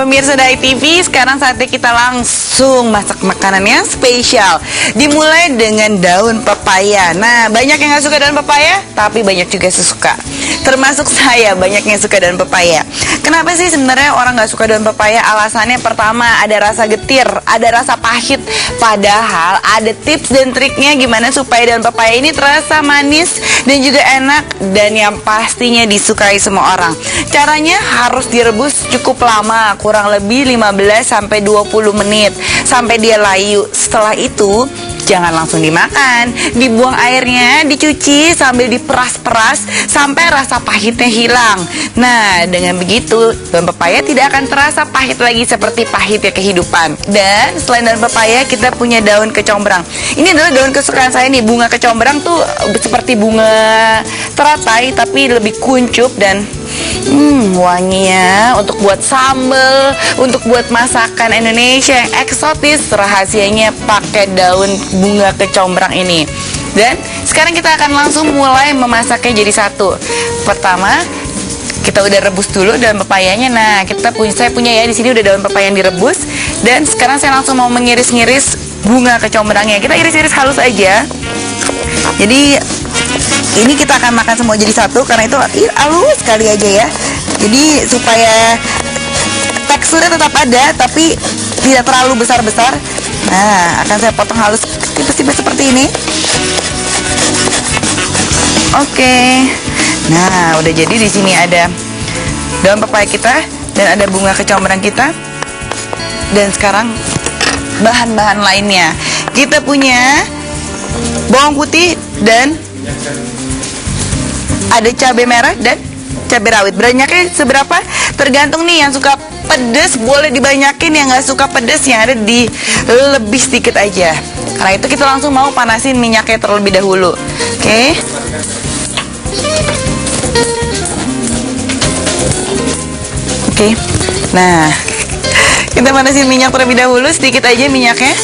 Pemirsa Dai TV, sekarang saatnya kita langsung masak makanan yang spesial. Dimulai dengan daun pepaya. Nah, banyak yang gak suka daun pepaya, tapi banyak juga suka. Termasuk saya, banyak yang suka daun pepaya. Kenapa sih sebenarnya orang gak suka daun pepaya? Alasannya pertama, ada rasa getir, ada rasa pahit. Padahal ada tips dan triknya gimana supaya daun pepaya ini terasa manis dan juga enak, dan yang pastinya disukai semua orang. Caranya harus direbus cukup lama, kurang lebih 15-20 menit sampai dia layu. Setelah itu jangan langsung dimakan, dibuang airnya, dicuci sambil diperas-peras sampai rasa pahitnya hilang. Nah, dengan begitu daun pepaya tidak akan terasa pahit lagi seperti pahitnya kehidupan. Dan selain daun pepaya, kita punya daun kecombrang. Ini adalah daun kesukaan saya nih. Bunga kecombrang tuh seperti bunga teratai tapi lebih kuncup dan wanginya untuk buat sambal, untuk buat masakan Indonesia yang eksotis. Rahasianya pakai daun bunga kecombrang ini. Dan sekarang kita akan langsung mulai memasaknya jadi satu. Pertama, kita udah rebus dulu daun pepayanya. Nah, saya punya ya di sini udah daun pepaya yang direbus. Dan sekarang saya langsung mau mengiris-ngiris bunga kecombrangnya. Kita iris-iris halus aja. Jadi ini kita akan makan semua jadi satu karena itu halus sekali aja ya. Jadi supaya teksturnya tetap ada tapi tidak terlalu besar-besar. Nah, akan saya potong halus tipis-tipis seperti ini. Oke. Nah, udah jadi. Di sini ada daun pepaya kita dan ada bunga kecombrang kita. Dan sekarang bahan-bahan lainnya. Kita punya bawang putih dan ada cabai merah dan cabai rawit. Banyaknya seberapa? Tergantung nih, yang suka pedas boleh dibanyakin, yang nggak suka pedas yang ada di lebih sedikit aja. Karena itu kita langsung mau panasin minyaknya terlebih dahulu. Oke. Oke. Nah, kita panasin minyak terlebih dahulu, sedikit aja minyaknya.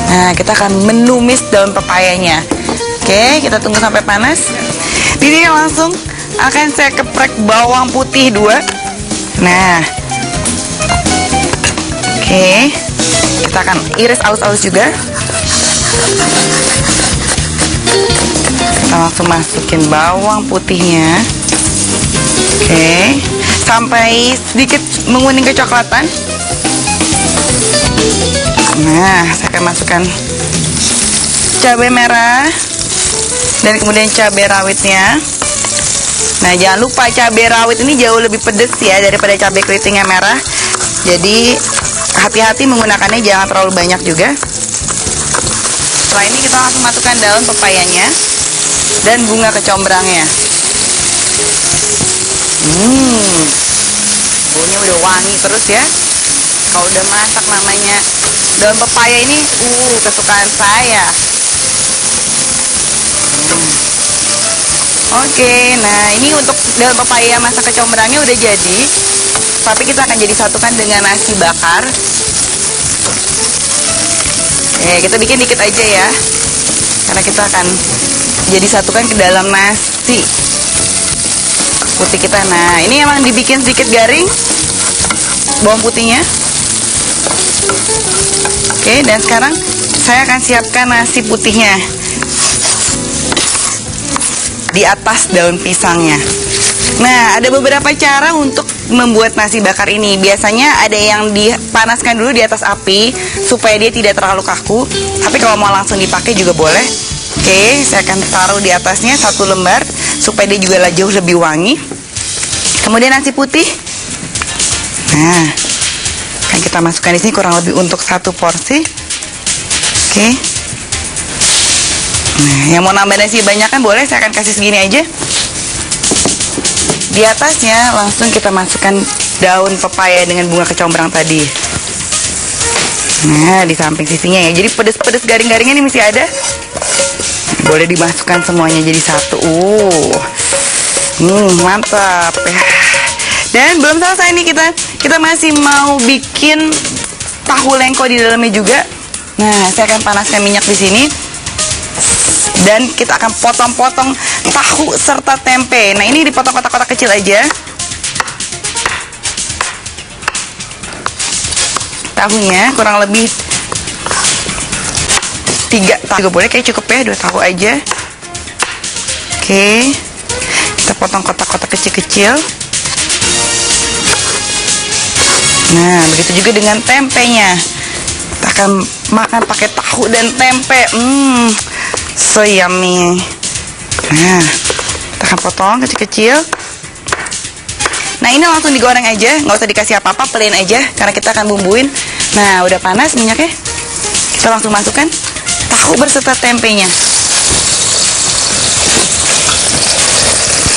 Nah, kita akan menumis daun pepayanya. Oke, kita tunggu sampai panas. Di sini langsung akan saya keprek bawang putih 2. Nah, oke, kita akan iris halus-halus juga. Kita langsung masukin bawang putihnya. Oke, sampai sedikit menguning kecoklatan. Nah, saya akan masukkan cabai merah dan kemudian cabai rawitnya. Nah, jangan lupa cabai rawit ini jauh lebih pedas ya daripada cabai keriting yang merah. Jadi hati-hati menggunakannya, jangan terlalu banyak juga. Setelah ini kita langsung masukkan daun pepayanya dan bunga kecombrangnya. Baunya udah wangi terus ya. Kalau udah masak namanya daun pepaya ini, kesukaan saya. Oke, nah ini untuk daun pepaya masak kecombrangnya udah jadi. Tapi kita akan jadi satukan dengan nasi bakar. Kita bikin dikit aja ya, karena kita akan jadi satukan ke dalam nasi putih kita. Nah, ini emang dibikin sedikit garing bawang putihnya. Oke, dan sekarang saya akan siapkan nasi putihnya di atas daun pisangnya. Nah, ada beberapa cara untuk membuat nasi bakar ini. Biasanya ada yang dipanaskan dulu di atas api supaya dia tidak terlalu kaku. Tapi kalau mau langsung dipakai juga boleh. Oke, saya akan taruh di atasnya 1 lembar supaya dia juga jauh lebih wangi. Kemudian nasi putih. Nah, akan kita masukkan di sini kurang lebih untuk 1 porsi. Oke. Nah, yang mau nambah nasi banyak kan boleh, saya akan kasih segini aja. Di atasnya langsung kita masukkan daun pepaya dengan bunga kecombrang tadi. Nah, di samping sisinya ya. Jadi pedes-pedes garing-garingnya ini masih ada. Boleh dimasukkan semuanya jadi satu. Mantap ya. Dan belum selesai nih, kita masih mau bikin tahu lengko di dalamnya juga. Nah, saya akan panaskan minyak di sini. Dan kita akan potong-potong tahu serta tempe. Nah, ini dipotong kotak-kotak kecil aja. tahunya kurang lebih 3 tahu juga boleh, kayak cukup ya, 2 tahu aja. Oke, kita potong kotak-kotak kecil-kecil. Nah, begitu juga dengan tempenya. Kita akan makan pakai tahu dan tempe. So yummy. Nah, kita akan potong kecil-kecil. Nah, ini langsung digoreng aja, nggak usah dikasih apa-apa, plain aja, karena kita akan bumbuin. Nah, udah panas minyaknya, kita langsung masukkan tahu berserta tempenya.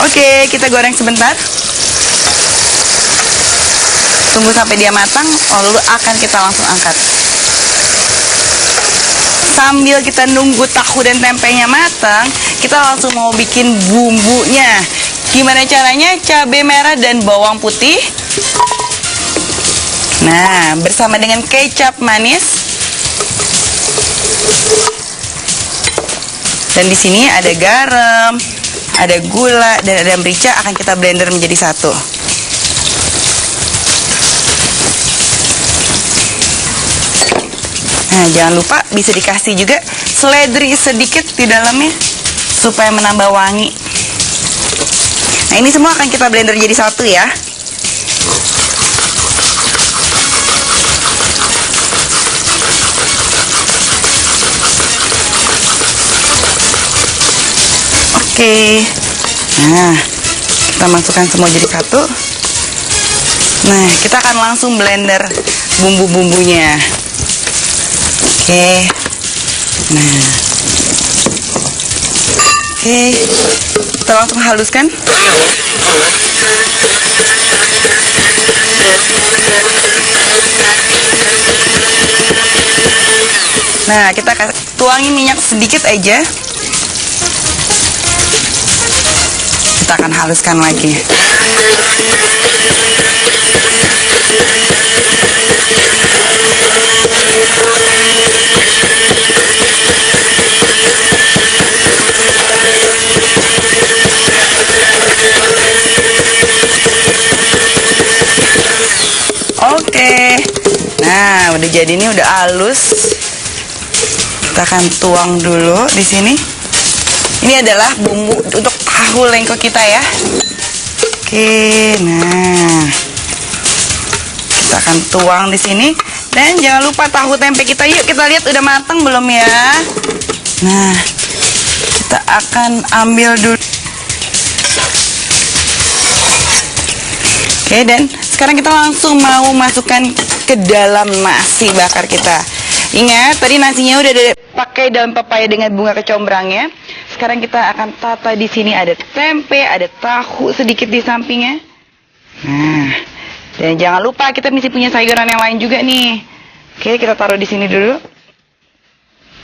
Oke, kita goreng sebentar. Tunggu sampai dia matang, lalu akan kita langsung angkat. Sambil kita nunggu tahu dan tempenya matang, kita langsung mau bikin bumbunya. Gimana caranya? Cabai merah dan bawang putih. Nah, bersama dengan kecap manis. Dan di sini ada garam, ada gula, dan ada merica, akan kita blender menjadi satu. Nah, jangan lupa bisa dikasih juga seledri sedikit di dalamnya supaya menambah wangi. Nah, ini semua akan kita blender jadi satu ya. Oke. Nah, kita masukkan semua jadi satu. Nah, kita akan langsung blender bumbu-bumbunya. Oke. Nah. Oke. Kita langsung haluskan. Nah, kita tuangin minyak sedikit aja. Kita akan haluskan lagi. Oke. Nah, udah jadi, ini udah halus. Kita akan tuang dulu di sini. Ini adalah bumbu untuk tahu lengko kita ya. Oke, nah. Kita akan tuang di sini, dan jangan lupa tahu tempe kita. Yuk kita lihat udah matang belum ya. Nah, kita akan ambil dulu. Oke, dan sekarang kita langsung mau masukkan ke dalam nasi bakar kita. Ingat, tadi nasinya udah pakai daun pepaya dengan bunga kecombrangnya. Sekarang kita akan tata di sini, ada tempe, ada tahu sedikit di sampingnya. Nah, dan jangan lupa kita mesti punya sayuran yang lain juga nih. Oke, kita taruh di sini dulu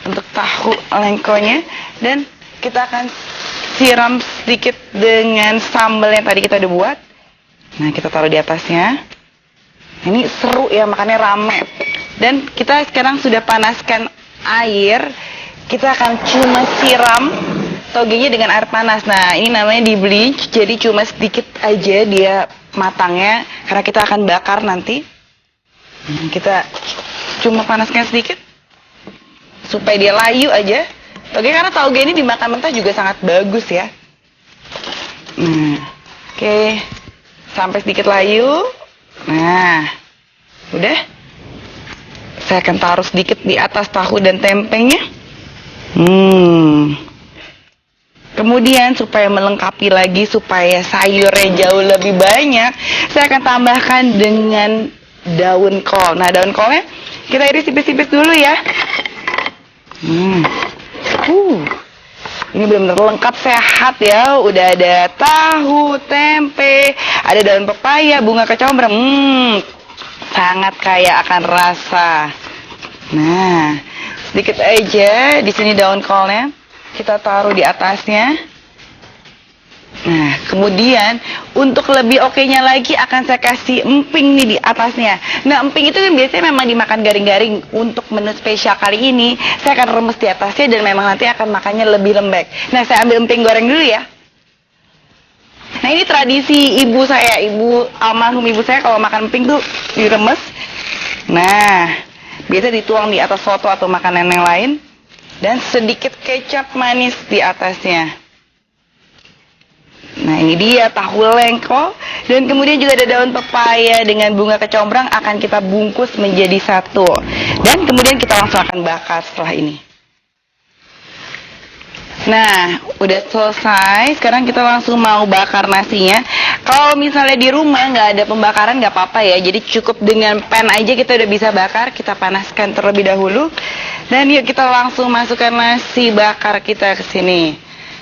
untuk tahu lengkonya, dan kita akan siram sedikit dengan sambal yang tadi kita udah buat. Nah, kita taruh di atasnya. Ini seru ya, makannya rame. Dan kita sekarang sudah panaskan air. Kita akan cuma siram togenya dengan air panas. Nah, ini namanya di bleach, jadi cuma sedikit aja dia matangnya, karena kita akan bakar nanti. Kita cuma panaskan sedikit supaya dia layu aja. Toge, karena toge ini dimakan mentah juga sangat bagus ya. Oke. Sampai sedikit layu. Nah, udah. Saya akan taruh sedikit di atas tahu dan tempenya. Kemudian supaya melengkapi lagi, supaya sayurnya jauh lebih banyak, saya akan tambahkan dengan daun kol. Nah, daun kolnya kita iris tipis-tipis dulu ya. Ini benar-benar lengkap, sehat ya. Udah ada tahu, tempe, ada daun pepaya, bunga kecombrang. Sangat kaya akan rasa. Nah, sedikit aja di sini daun kolnya kita taruh di atasnya. Nah, kemudian untuk lebih oke-nya lagi akan saya kasih emping nih di atasnya. Nah, emping itu kan biasanya memang dimakan garing-garing. Untuk menu spesial kali ini saya akan remes di atasnya, dan memang nanti akan makannya lebih lembek. Nah, saya ambil emping goreng dulu ya. Nah, ini tradisi ibu saya, almarhum ibu saya, kalau makan emping tuh diremes. Nah, biasa dituang di atas soto atau makanan yang lain. Dan sedikit kecap manis di atasnya. Nah, ini dia tahu lengko. Dan kemudian juga ada daun pepaya dengan bunga kecombrang akan kita bungkus menjadi satu. Dan kemudian kita langsung akan bakar setelah ini. Nah, udah selesai. Sekarang kita langsung mau bakar nasinya. Kalau misalnya di rumah nggak ada pembakaran nggak apa-apa ya. Jadi cukup dengan pan aja kita udah bisa bakar. Kita panaskan terlebih dahulu. Dan yuk kita langsung masukkan nasi bakar kita ke sini.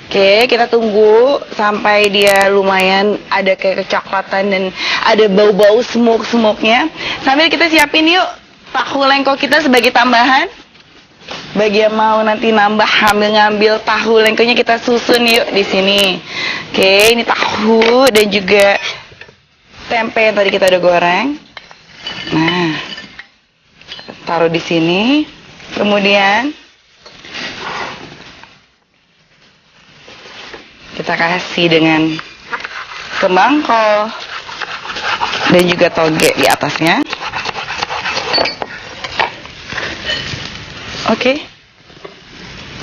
Oke, kita tunggu sampai dia lumayan ada kayak kecoklatan dan ada bau-bau smoke-smoke-nya. Sambil kita siapin yuk tahu lengko kita sebagai tambahan. Bagi yang mau nanti nambah ngambil tahu lengkonya kita susun yuk di sini. Oke, ini tahu dan juga tempe yang tadi kita udah goreng. Nah, taruh di sini. Kemudian kita kasih dengan kembang kol dan juga toge di atasnya. Oke.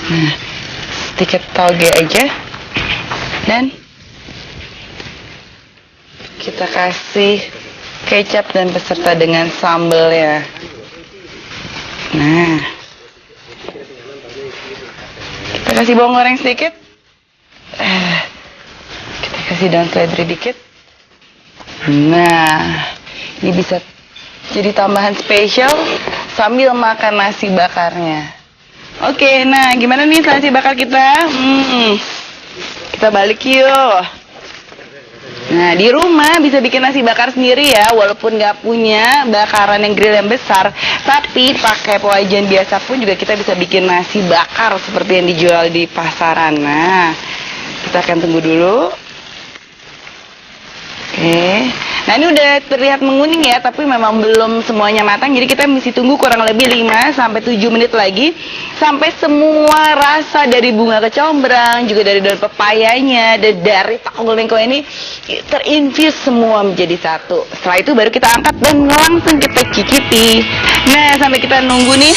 Nah, sedikit toge aja. Dan kita kasih kecap dan beserta dengan sambal ya. Nah, kita kasih bawang goreng sedikit. Kita kasih daun seledri dikit. Nah, ini bisa jadi tambahan spesial sambil makan nasi bakarnya. Oke, nah gimana nih nasi bakar kita? Kita balik yuk. Nah, di rumah bisa bikin nasi bakar sendiri ya, walaupun nggak punya bakaran yang grill yang besar, tapi pakai pewajan biasa pun juga kita bisa bikin nasi bakar seperti yang dijual di pasaran. Nah, kita akan tunggu dulu. Oke. Nah, ini udah terlihat menguning ya, tapi memang belum semuanya matang. Jadi kita mesti tunggu kurang lebih 5 sampai 7 menit lagi sampai semua rasa dari bunga kecombrang, juga dari daun pepayanya, dan dari tahu lengko ini terinfus semua menjadi satu. Setelah itu baru kita angkat dan langsung kita cicipi. Nah, sampai kita nunggu nih.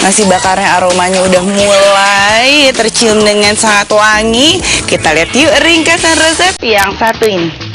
Nasi bakarnya aromanya udah mulai tercium dengan sangat wangi. Kita lihat yuk ringkasan resep yang satu ini.